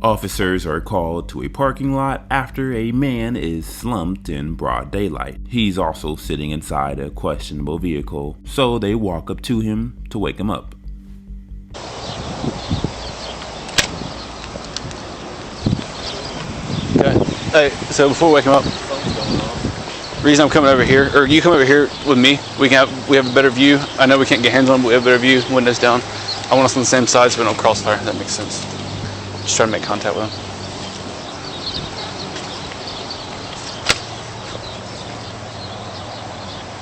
Officers are called to a parking lot after a man is slumped in broad daylight. He's also sitting inside a questionable vehicle, so they walk up to him to wake him up. Okay. Hey, so before we wake him up, the reason I'm coming over here, or you come over here with me, we have a better view. I know we can't get hands on, but we have a better view, windows down. I want us on the same side so we don't crossfire, if that makes sense. Just trying to make contact with him.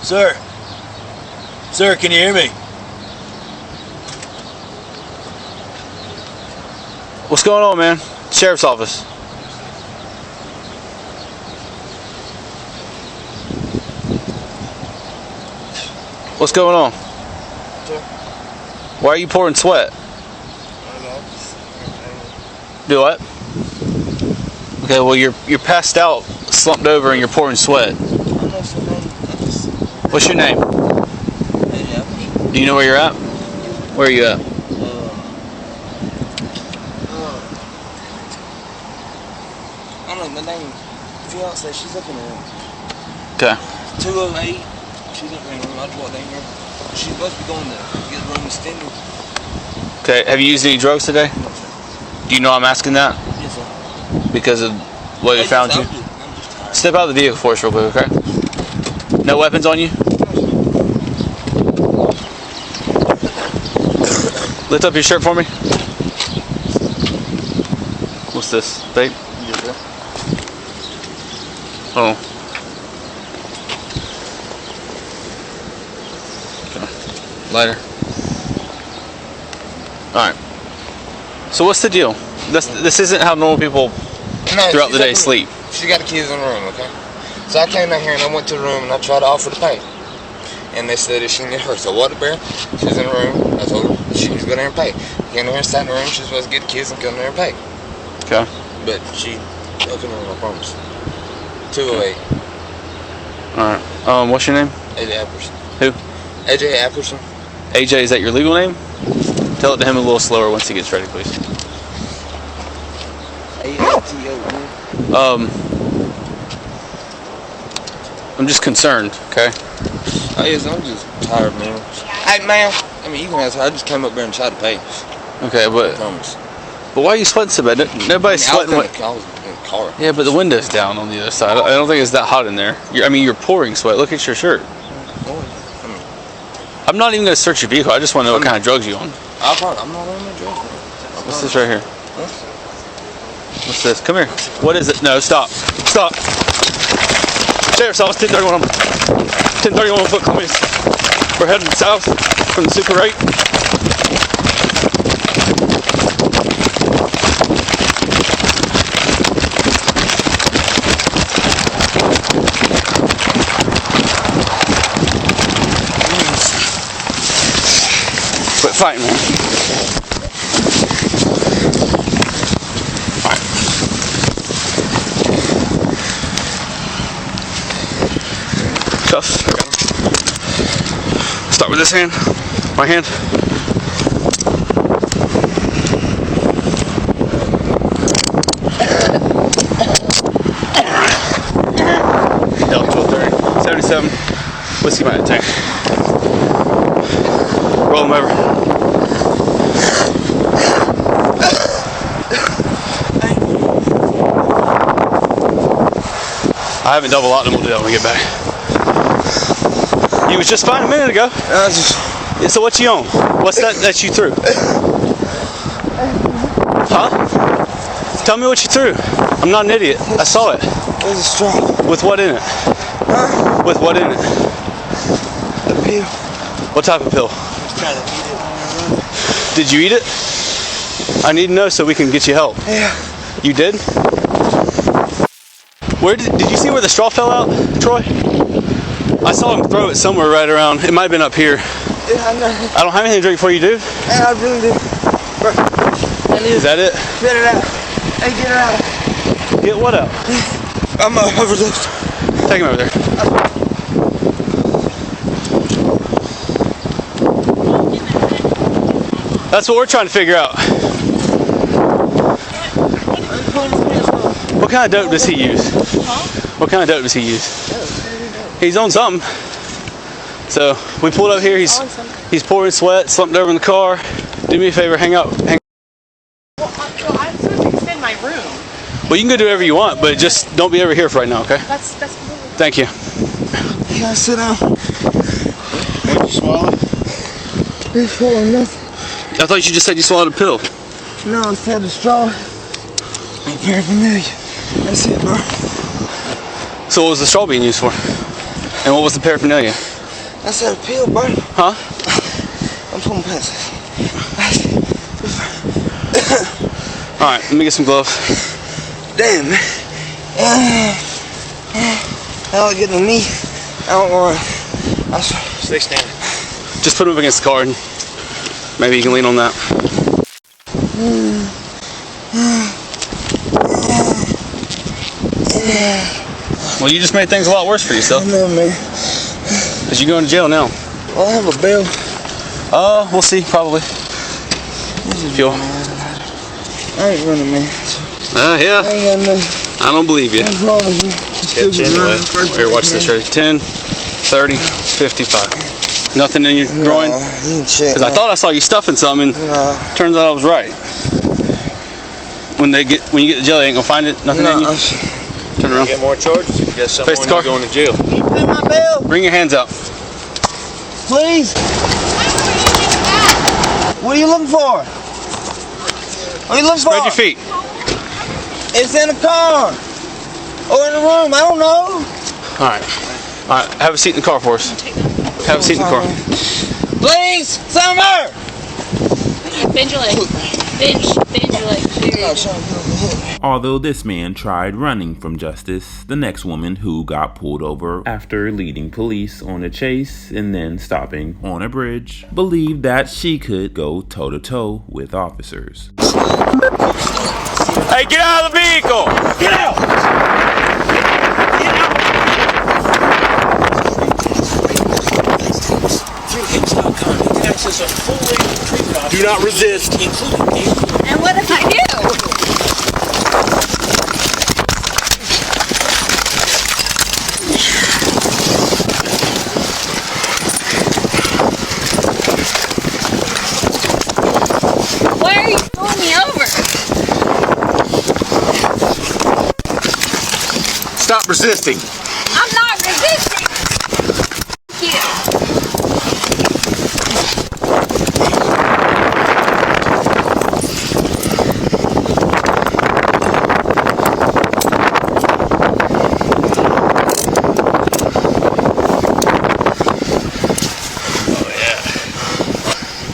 Sir, can you hear me? What's going on, man? Sheriff's office. What's going on? Sir? Why are you pouring sweat? Do what? Okay, well you're passed out, slumped over, and you're pouring sweat. What's your name? Do you know where you're at? Where are you at? I don't know the name. Fiance, she's up in the room. Okay. 208. She's up in the room. I just walked down here. She's supposed to be going to get the room extended. Okay. Have you used any drugs today? No, sir. Do you know I'm asking that? Yes, sir. Because of what we found you? I'm just tired. Step out of the vehicle for us real quick, okay? No weapons on you? Lift up your shirt for me. What's this? Vape? Yes, sir. Oh. Okay. Lighter. Alright. So what's the deal? This isn't how normal people throughout the day sleep. She got the keys in the room, okay? So I came down here and I went to the room and I tried to offer to pay. And they said that she needed her. So what the bear? She was in the room. I told her she was going there and pay. Came there and sat in the room. She was supposed to get the keys and come there and pay. Okay. But she opened the room, I promise. 208. Alright. What's your name? AJ Apperson. Who? AJ Apperson. AJ, is that your legal name? Tell it to him a little slower once he gets ready, please. AATO. I'm just concerned, okay? Oh yes, I'm just tired, man. Hey, man. I mean, you can ask her. I just came up there and tried to pay. Okay, I but promise. why are you sweating so bad? Nobody's sweating. I was in the car. Yeah, but the window's down on the other side. I don't think it's that hot in there. You're pouring sweat. Look at your shirt. I'm not even going to search your vehicle. I just want to know what kind of drugs you on. I'm not on my drugs. What's this right here? What's this? Come here. What is it? No, stop. Stop. Sheriff's office, 1031. 1031 foot comments. We're heading south from the Super 8. Quit fighting, man. Alright. Cuffs. Start with this hand. My hand. Delta 1230. 77. Whiskey by the tank. Roll them over. I haven't double locked them. We'll do that when we get back. You was just fine a minute ago. Yeah, so what you on? What's that you threw? Huh? Tell me what you threw. I'm not an idiot. I saw it. There's a straw. With what in it? Huh? With what in it? A pill. What type of pill? I was trying to eat it. Did you eat it? I need to know so we can get you help. Yeah. You did? Where did you see where the straw fell out, Troy? I saw him throw it somewhere right around. It might have been up here. Yeah, I know. I don't have anything to drink before you do. Hey, I really do. Bro, Is that it? get it out. Hey, get it out. Get what out? I'm overdosed. Take him over there. That's what we're trying to figure out. What kind of dope does he use? Huh? What kind of dope does he use? He's on something. So we pulled up here. He's pouring sweat, slumped over in the car. Do me a favor, hang out. Well, I'm supposed to extend my room. Well, you can go do whatever you want, but just don't be over here for right now, okay? That's Thank you. You gotta sit down. What'd you swallow? It's full of nothing. I thought you just said you swallowed a pill. No, instead of straw and paraphernalia. That's it, bro. So what was the straw being used for? And what was the paraphernalia? That's a pill, bro. Huh? I'm pulling past this. All right, let me get some gloves. Damn, man. I don't get the knee. I don't want to. Stay standing. Just put him up against the car and maybe you can lean on that. Well, you just made things a lot worse for yourself. I know, man. Because you're going to jail now. Well, I have a bill. We'll see, probably. Fuel. I ain't running, man. Yeah. I ain't got nothing. I don't believe you. I promise you. Here, watch this. Ready? 10, 30, 55. Nothing in your groin? Because I thought I saw you stuffing something. Turns out I was right. When you get to jail, they ain't gonna find it. Nothing in you. Turn around. Get more charges. You got someone Face the car. going to jail. Can you pay my bill, Bring your hands out. please? What are you looking for? What are you looking Spread for? your feet. It's in the car. Or in the room. I don't know. All right. Have a seat in the car for us. Have a seat in the car. Please, Summer. Bend your leg. Bend your leg. Although this man tried running from justice, the next woman who got pulled over after leading police on a chase and then stopping on a bridge believed that she could go toe-to-toe with officers. Hey, get out of the vehicle! Get out! Do not resist. And what if I do? Why are you pulling me over? Stop resisting. I'm not resisting. Thank you.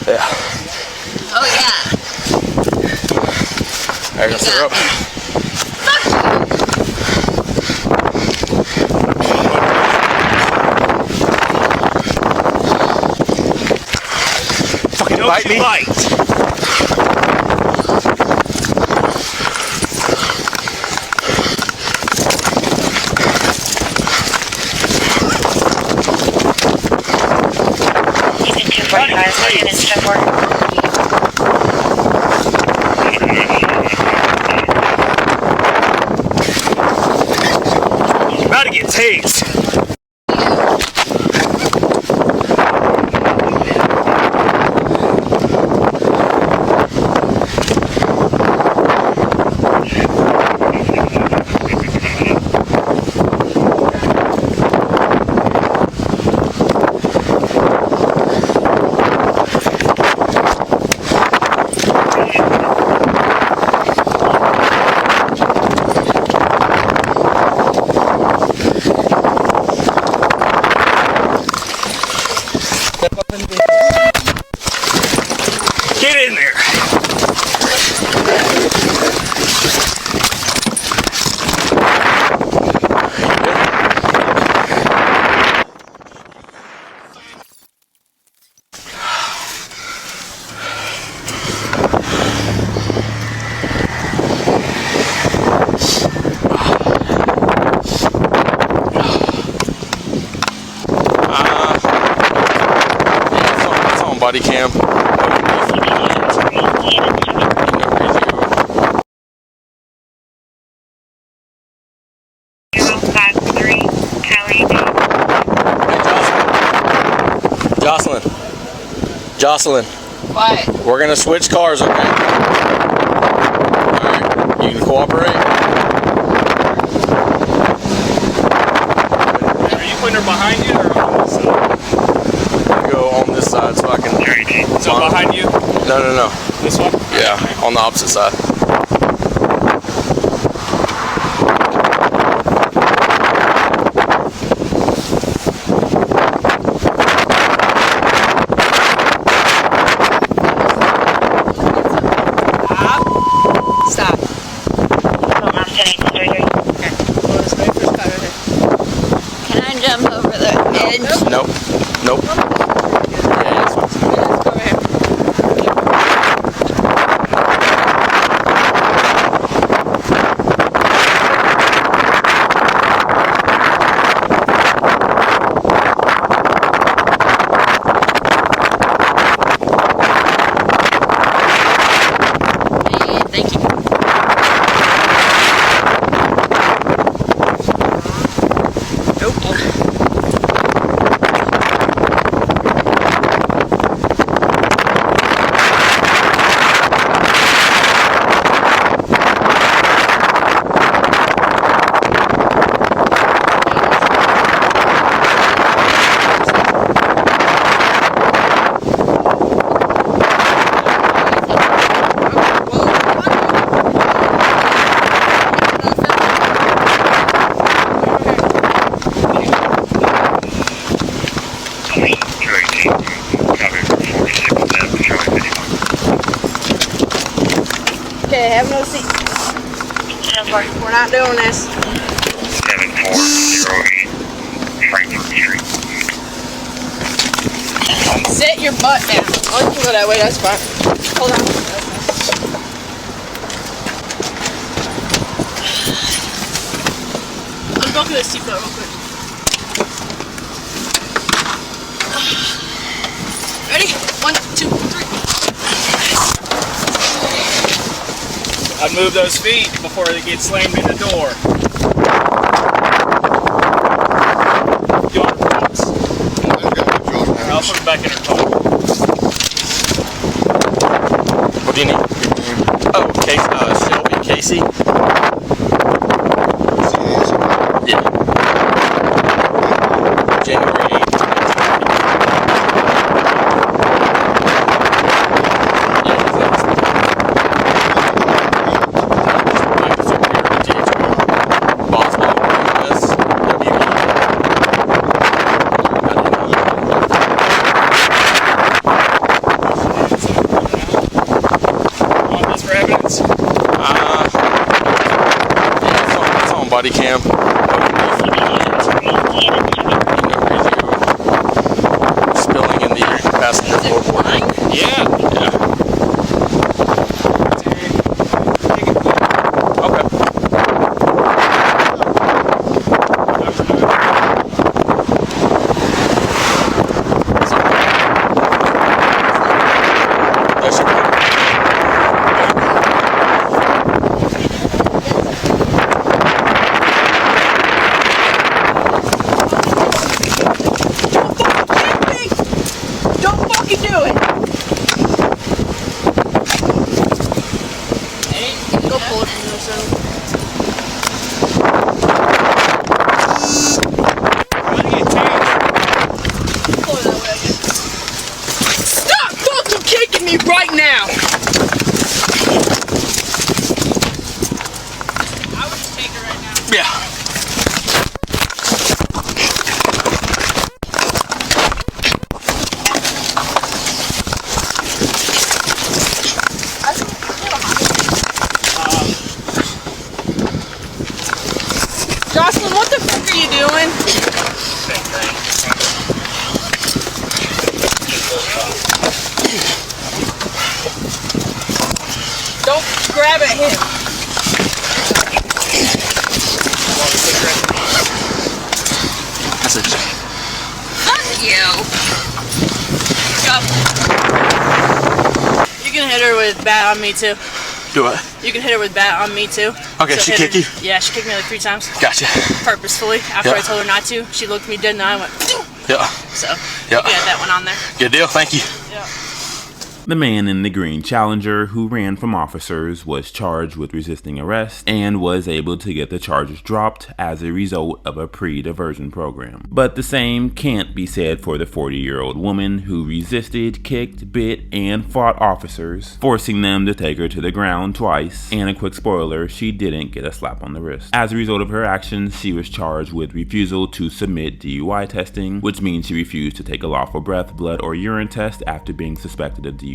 Oh yeah. There goes her up. Fucking bite me. He's in 245, second and step work. About to get tased. Get in there. It's on Bodycam. Jocelyn, What? we're gonna switch cars, okay? Alright, you can cooperate? Are you putting her behind you or on this side? Go on this side so I can... So behind you? No. This one? Yeah, on the opposite side. Stop. Can I jump over the edge? Nope. Yeah, this one's good. Let's go over here. Thank you. Okay, have no seat. We're not doing this. 7408 Frankfurt Street. Sit your butt down. Oh, you can go that way, that's fine. Hold on. Unbuckle the seatbelt real quick. Ready? 1, 2, 3. I'd move those feet before they get slammed in the door. Do you want her pants? I'll put them back in her car. What do you need? Oh, Shelby Casey. Yeah. January 8th. Bodycam. Spilling in the passenger floorboard. Yeah. Okay. Right now! I would just take her right now. Yeah. Jocelyn, what the fuck are you doing? Don't grab at him. That's it. Fuck you. You can hit her with bat on me too. Do what? You can hit her with bat on me too. Okay, she kick you? Yeah, she kicked me like 3 times. Gotcha. Purposefully. After Yeah. I told her not to, she looked me dead in the eye and went, Yeah. so Yeah. you got that one on there. Good deal. Thank you. Yeah. The man in the green Challenger who ran from officers was charged with resisting arrest and was able to get the charges dropped as a result of a pre-diversion program. But the same can't be said for the 40-year-old woman who resisted, kicked, bit, and fought officers, forcing them to take her to the ground twice, and a quick spoiler, she didn't get a slap on the wrist. As a result of her actions, she was charged with refusal to submit DUI testing, which means she refused to take a lawful breath, blood, or urine test after being suspected of DUI.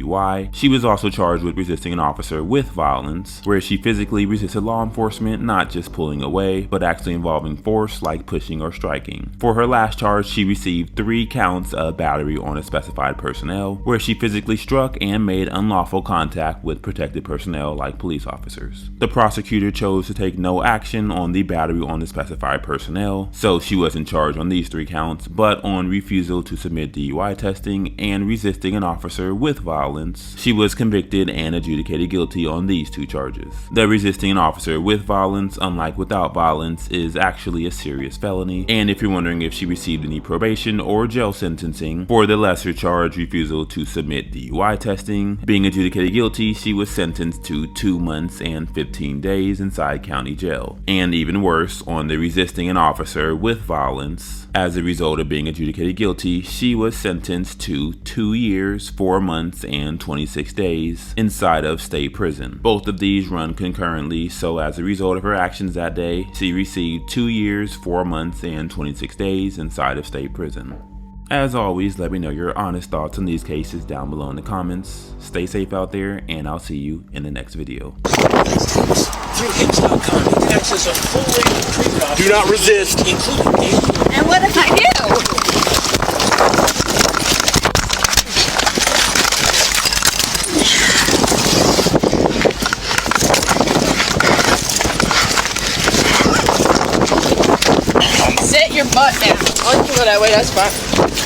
She was also charged with resisting an officer with violence, where she physically resisted law enforcement, not just pulling away, but actually involving force like pushing or striking. For her last charge, she received 3 counts of battery on a specified personnel, where she physically struck and made unlawful contact with protected personnel like police officers. The prosecutor chose to take no action on the battery on the specified personnel, so she wasn't charged on these 3 counts, but on refusal to submit DUI testing and resisting an officer with violence. She was convicted and adjudicated guilty on these 2 charges. The resisting an officer with violence, unlike without violence, is actually a serious felony, and if you're wondering if she received any probation or jail sentencing for the lesser charge, refusal to submit DUI testing, being adjudicated guilty, she was sentenced to 2 months and 15 days inside county jail. And even worse, on the resisting an officer with violence, as a result of being adjudicated guilty, she was sentenced to 2 years, 4 months, and 26 days inside of state prison. Both of these run concurrently, so as a result of her actions that day, she received 2 years, 4 months, and 26 days inside of state prison. As always, let me know your honest thoughts on these cases down below in the comments. Stay safe out there, and I'll see you in the next video. Through Hicks.com, you can access a full range of treatment options. Do not resist. Including And what if I do? Sit your butt down. Oh, you can go that way, that's fine.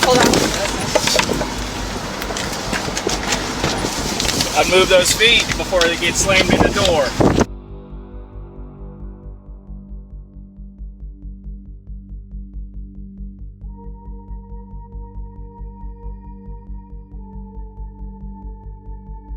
Hold on. I'd move those feet before they get slammed in the door.